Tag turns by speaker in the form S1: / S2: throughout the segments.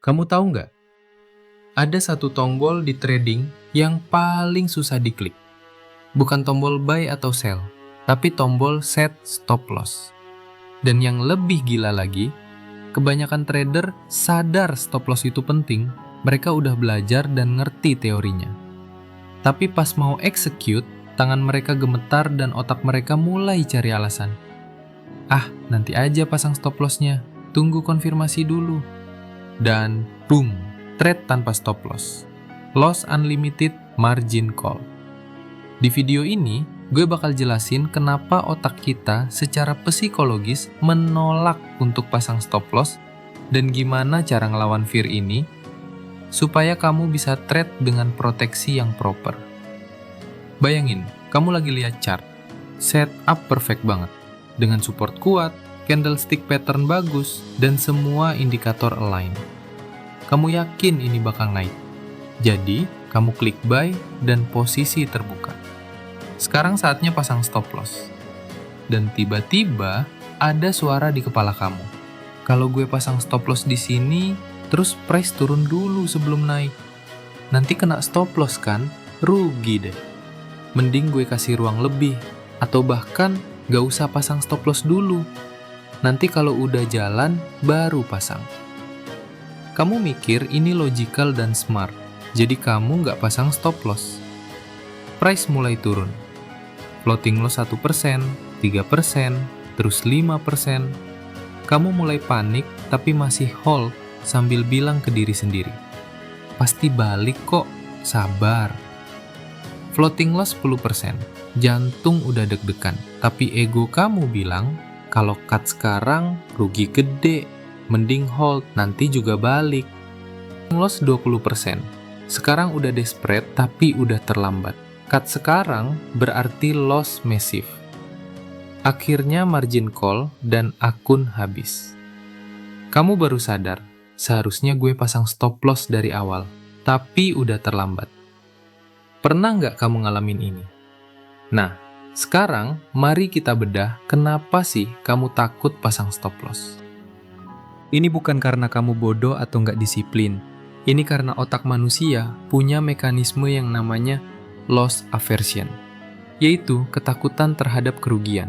S1: Kamu tahu nggak? Ada satu tombol di trading yang paling susah diklik. Bukan tombol buy atau sell, tapi tombol set stop loss. Dan yang lebih gila lagi, kebanyakan trader sadar stop loss itu penting. Mereka udah belajar dan ngerti teorinya. Tapi pas mau execute, tangan mereka gemetar dan otak mereka mulai cari alasan. Ah, nanti aja pasang stop loss-nya. Tunggu konfirmasi dulu. Dan boom, trade tanpa stop loss. Loss unlimited margin call. Di video ini, gue bakal jelasin kenapa otak kita secara psikologis menolak untuk pasang stop loss dan gimana cara ngelawan fear ini supaya kamu bisa trade dengan proteksi yang proper. Bayangin, kamu lagi lihat chart, setup perfect banget, dengan support kuat, candlestick pattern bagus, dan semua indikator align. Kamu yakin ini bakal naik. Jadi, kamu klik buy dan posisi terbuka. Sekarang saatnya pasang stop loss. Dan tiba-tiba ada suara di kepala kamu. Kalau gue pasang stop loss di sini, terus price turun dulu sebelum naik. Nanti kena stop loss kan? Rugi deh. Mending gue kasih ruang lebih. Atau bahkan gak usah pasang stop loss dulu. Nanti kalau udah jalan, baru pasang. Kamu mikir ini logical dan smart. Jadi kamu gak pasang stop loss. Price mulai turun. Floating loss 1%, 3%, terus 5%. Kamu mulai panik tapi masih hold sambil bilang ke diri sendiri, pasti balik kok, sabar. Floating loss 10%, jantung udah deg-degan, tapi ego kamu bilang, kalau cut sekarang rugi gede, mending hold, nanti juga balik. Loss 20%, sekarang udah desperate tapi udah terlambat. Cut sekarang berarti loss massive. Akhirnya margin call dan akun habis. Kamu baru sadar, seharusnya gue pasang stop loss dari awal, tapi udah terlambat. Pernah nggak kamu ngalamin ini? Nah, sekarang mari kita bedah kenapa sih kamu takut pasang stop loss. Ini bukan karena kamu bodoh atau nggak disiplin. Ini karena otak manusia punya mekanisme yang namanya loss aversion, yaitu ketakutan terhadap kerugian.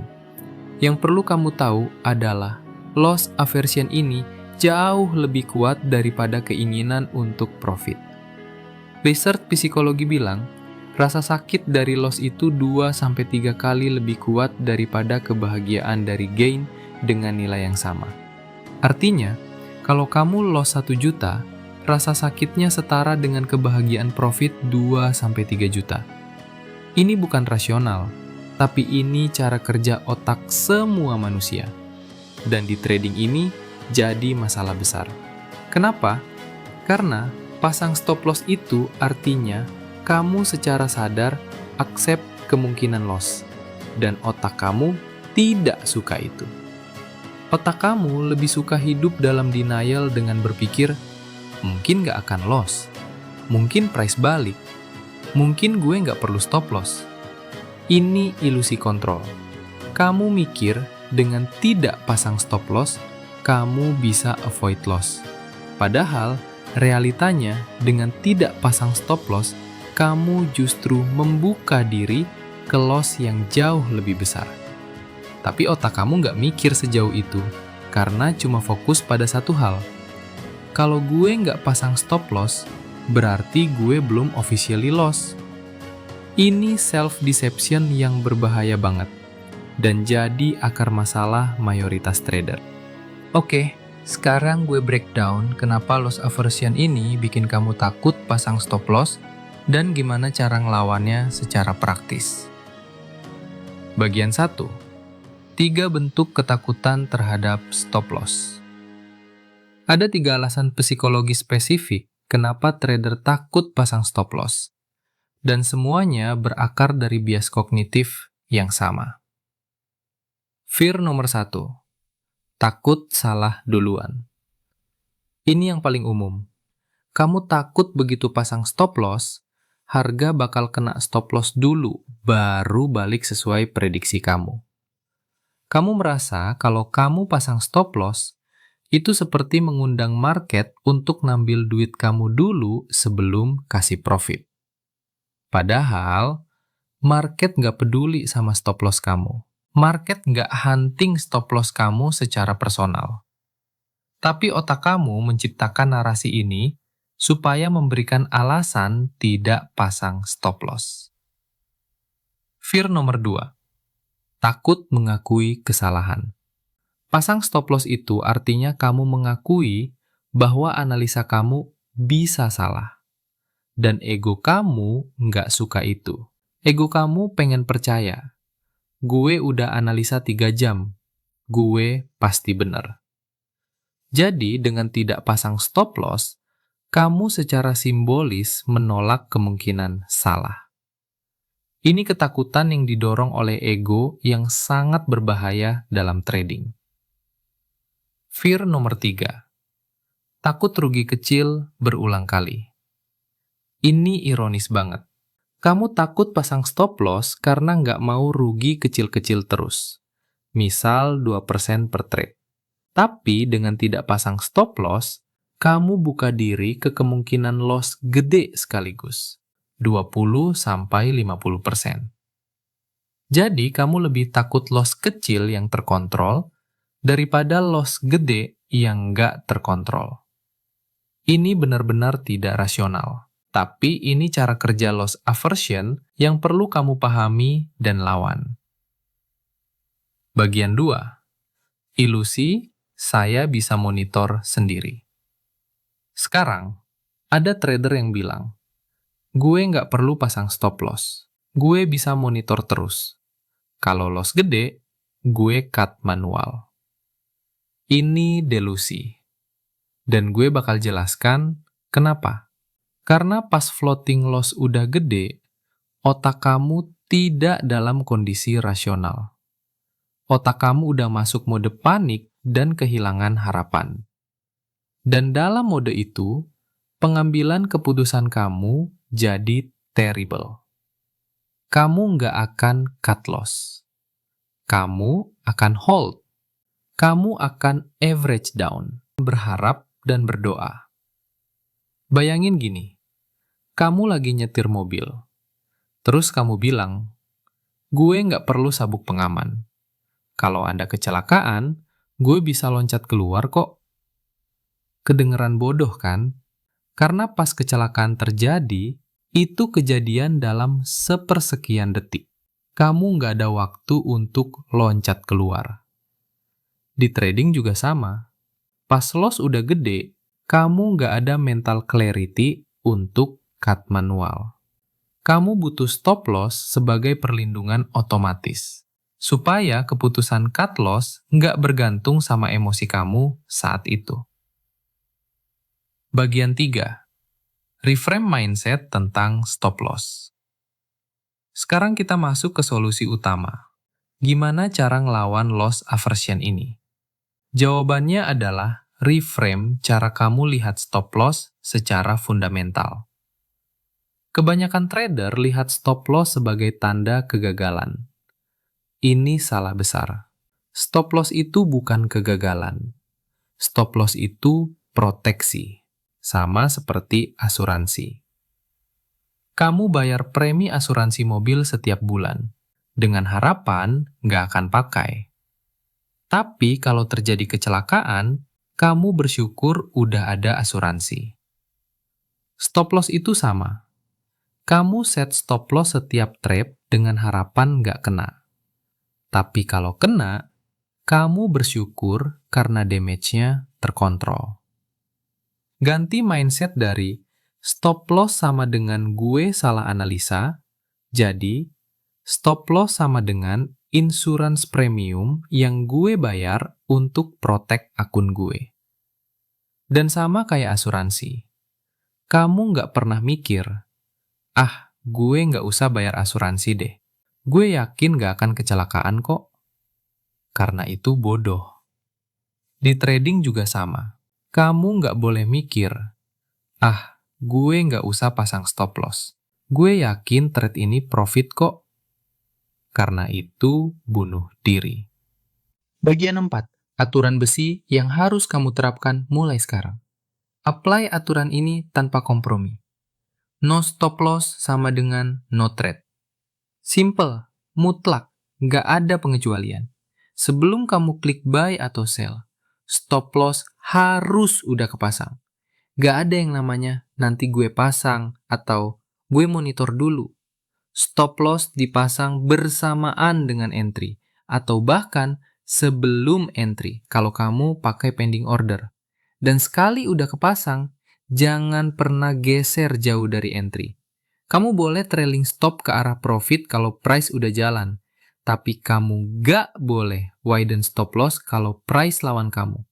S1: Yang perlu kamu tahu adalah loss aversion ini jauh lebih kuat daripada keinginan untuk profit. Research psikologi bilang, rasa sakit dari loss itu 2-3 kali lebih kuat daripada kebahagiaan dari gain dengan nilai yang sama. Artinya, kalau kamu loss 1 juta, rasa sakitnya setara dengan kebahagiaan profit 2-3 juta. Ini bukan rasional, tapi ini cara kerja otak semua manusia. Dan di trading ini, jadi masalah besar. Kenapa? Karena pasang stop loss itu artinya kamu secara sadar accept kemungkinan loss. Dan otak kamu tidak suka itu. Otak kamu lebih suka hidup dalam denial dengan berpikir, mungkin gak akan loss, mungkin price balik, mungkin gue gak perlu stop loss. Ini ilusi kontrol. Kamu mikir dengan tidak pasang stop loss, kamu bisa avoid loss. Padahal, realitanya dengan tidak pasang stop loss, kamu justru membuka diri ke loss yang jauh lebih besar. Tapi otak kamu nggak mikir sejauh itu, karena cuma fokus pada satu hal. Kalau gue nggak pasang stop loss, berarti gue belum officially loss. Ini self-deception yang berbahaya banget, dan jadi akar masalah mayoritas trader. Oke, sekarang gue breakdown kenapa loss aversion ini bikin kamu takut pasang stop loss dan gimana cara ngelawannya secara praktis. Bagian 1. 3 bentuk ketakutan terhadap stop loss. Ada 3 alasan psikologi spesifik kenapa trader takut pasang stop loss. Dan semuanya berakar dari bias kognitif yang sama. Fear nomor 1. Takut salah duluan. Ini yang paling umum. Kamu takut begitu pasang stop loss, harga bakal kena stop loss dulu, baru balik sesuai prediksi kamu. Kamu merasa kalau kamu pasang stop loss, Itu seperti mengundang market untuk ngambil duit kamu dulu sebelum kasih profit. Padahal, market nggak peduli sama stop loss kamu. Market nggak hunting stop loss kamu secara personal. Tapi otak kamu menciptakan narasi ini supaya memberikan alasan tidak pasang stop loss. Fear nomor 2. Takut mengakui kesalahan. Pasang stop loss itu artinya kamu mengakui bahwa analisa kamu bisa salah. Dan ego kamu nggak suka itu. Ego kamu pengen percaya. Gue udah analisa 3 jam. Gue pasti benar. Jadi dengan tidak pasang stop loss, kamu secara simbolis menolak kemungkinan salah. Ini ketakutan yang didorong oleh ego yang sangat berbahaya dalam trading. Fear nomor 3. Takut rugi kecil berulang kali. Ini ironis banget. Kamu takut pasang stop loss karena nggak mau rugi kecil-kecil terus. Misal 2% per trade. Tapi dengan tidak pasang stop loss, kamu buka diri ke kemungkinan loss gede sekaligus. 20-50%. Jadi kamu lebih takut loss kecil yang terkontrol daripada loss gede yang nggak terkontrol. Ini benar-benar tidak rasional. Tapi ini cara kerja loss aversion yang perlu kamu pahami dan lawan. Bagian 2. Ilusi, saya bisa monitor sendiri. Sekarang, ada trader yang bilang, gue nggak perlu pasang stop loss. Gue bisa monitor terus. Kalau loss gede, gue cut manual. Ini delusi. Dan gue bakal jelaskan kenapa. Karena pas floating loss udah gede, otak kamu tidak dalam kondisi rasional. Otak kamu udah masuk mode panik dan kehilangan harapan. Dan dalam mode itu, pengambilan keputusan kamu jadi terrible. Kamu nggak akan cut loss. Kamu akan hold. Kamu akan average down, berharap dan berdoa. Bayangin gini, kamu lagi nyetir mobil. Terus kamu bilang, gue nggak perlu sabuk pengaman. Kalau ada kecelakaan, gue bisa loncat keluar kok. Kedengeran bodoh kan? Karena pas kecelakaan terjadi, itu kejadian dalam sepersekian detik. Kamu nggak ada waktu untuk loncat keluar. Di trading juga sama. Pas loss udah gede, kamu nggak ada mental clarity untuk cut manual. Kamu butuh stop loss sebagai perlindungan otomatis, supaya keputusan cut loss nggak bergantung sama emosi kamu saat itu. Bagian 3. Reframe mindset tentang stop loss. Sekarang kita masuk ke solusi utama. Gimana cara ngelawan loss aversion ini? Jawabannya adalah reframe cara kamu lihat stop loss secara fundamental. Kebanyakan trader lihat stop loss sebagai tanda kegagalan. Ini salah besar. Stop loss itu bukan kegagalan. Stop loss itu proteksi, sama seperti asuransi. Kamu bayar premi asuransi mobil setiap bulan, dengan harapan nggak akan pakai. Tapi kalau terjadi kecelakaan, kamu bersyukur udah ada asuransi. Stop loss itu sama. Kamu set stop loss setiap trade dengan harapan nggak kena. Tapi kalau kena, kamu bersyukur karena damage-nya terkontrol. Ganti mindset dari stop loss sama dengan gue salah analisa, jadi stop loss sama dengan insurance premium yang gue bayar untuk protect akun gue. Dan sama kayak asuransi. Kamu nggak pernah mikir, gue nggak usah bayar asuransi deh. Gue yakin nggak akan kecelakaan kok. Karena itu bodoh. Di trading juga sama. Kamu nggak boleh mikir, gue nggak usah pasang stop loss. Gue yakin trade ini profit kok. Karena itu bunuh diri. Bagian 4. Aturan besi yang harus kamu terapkan mulai sekarang. Apply aturan ini tanpa kompromi. No stop loss sama dengan no trade. Simple, mutlak, nggak ada pengecualian. Sebelum kamu klik buy atau sell, stop loss harus udah kepasang. Nggak ada yang namanya nanti gue pasang atau gue monitor dulu. Stop loss dipasang bersamaan dengan entry atau bahkan sebelum entry kalau kamu pakai pending order. Dan sekali udah kepasang, jangan pernah geser jauh dari entry. Kamu boleh trailing stop ke arah profit kalau price udah jalan. Tapi kamu gak boleh widen stop loss kalau price lawan kamu.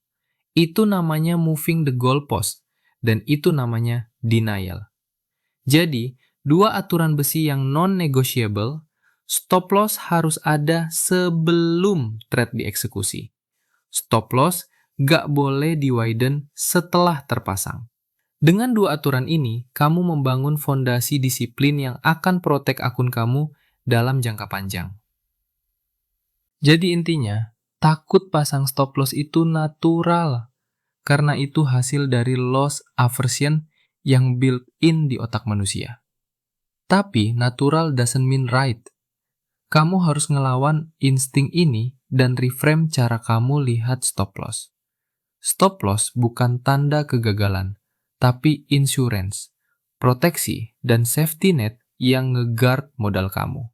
S1: Itu namanya moving the goalpost. Dan itu namanya denial. Jadi, dua aturan besi yang non-negotiable, stop loss harus ada sebelum trade dieksekusi. Stop loss gak boleh di-widen setelah terpasang. Dengan dua aturan ini, kamu membangun fondasi disiplin yang akan protek akun kamu dalam jangka panjang. Jadi intinya, takut pasang stop loss itu natural, karena itu hasil dari loss aversion yang built-in di otak manusia. Tapi natural doesn't mean right. Kamu harus ngelawan insting ini dan reframe cara kamu lihat stop loss. Stop loss bukan tanda kegagalan, tapi insurance, proteksi, dan safety net yang nge-guard modal kamu.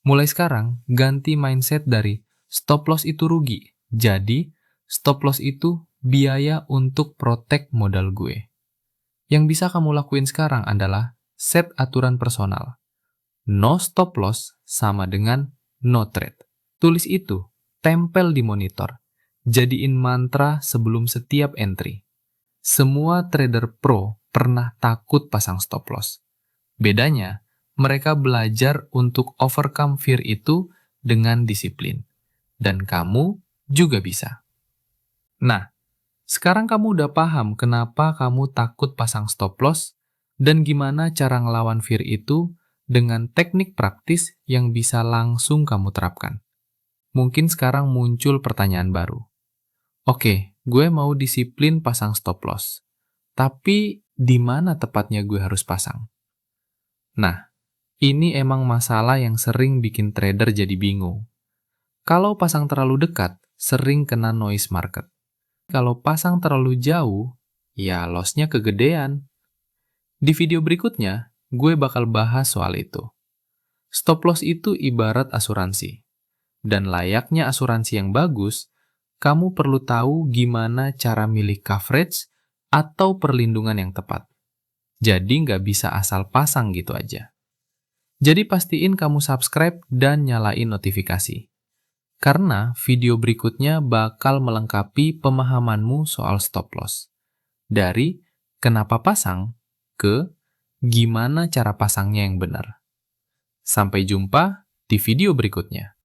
S1: Mulai sekarang, ganti mindset dari stop loss itu rugi. Jadi, stop loss itu biaya untuk protect modal gue. Yang bisa kamu lakuin sekarang adalah set aturan personal. No stop loss sama dengan no trade. Tulis itu, tempel di monitor. Jadiin mantra sebelum setiap entry. Semua trader pro pernah takut pasang stop loss. Bedanya, mereka belajar untuk overcome fear itu dengan disiplin. Dan kamu juga bisa. Nah, sekarang kamu udah paham kenapa kamu takut pasang stop loss dan gimana cara ngelawan fear itu dengan teknik praktis yang bisa langsung kamu terapkan. Mungkin sekarang muncul pertanyaan baru. Oke, gue mau disiplin pasang stop loss. Tapi di mana tepatnya gue harus pasang? Nah, ini emang masalah yang sering bikin trader jadi bingung. Kalau pasang terlalu dekat, sering kena noise market. Kalau pasang terlalu jauh, ya loss-nya kegedean. Di video berikutnya, gue bakal bahas soal itu. Stop loss itu ibarat asuransi. Dan layaknya asuransi yang bagus, kamu perlu tahu gimana cara milih coverage atau perlindungan yang tepat. Jadi nggak bisa asal pasang gitu aja. Jadi pastiin kamu subscribe dan nyalain notifikasi. Karena video berikutnya bakal melengkapi pemahamanmu soal stop loss. Dari kenapa pasang ke gimana cara pasangnya yang benar. Sampai jumpa di video berikutnya.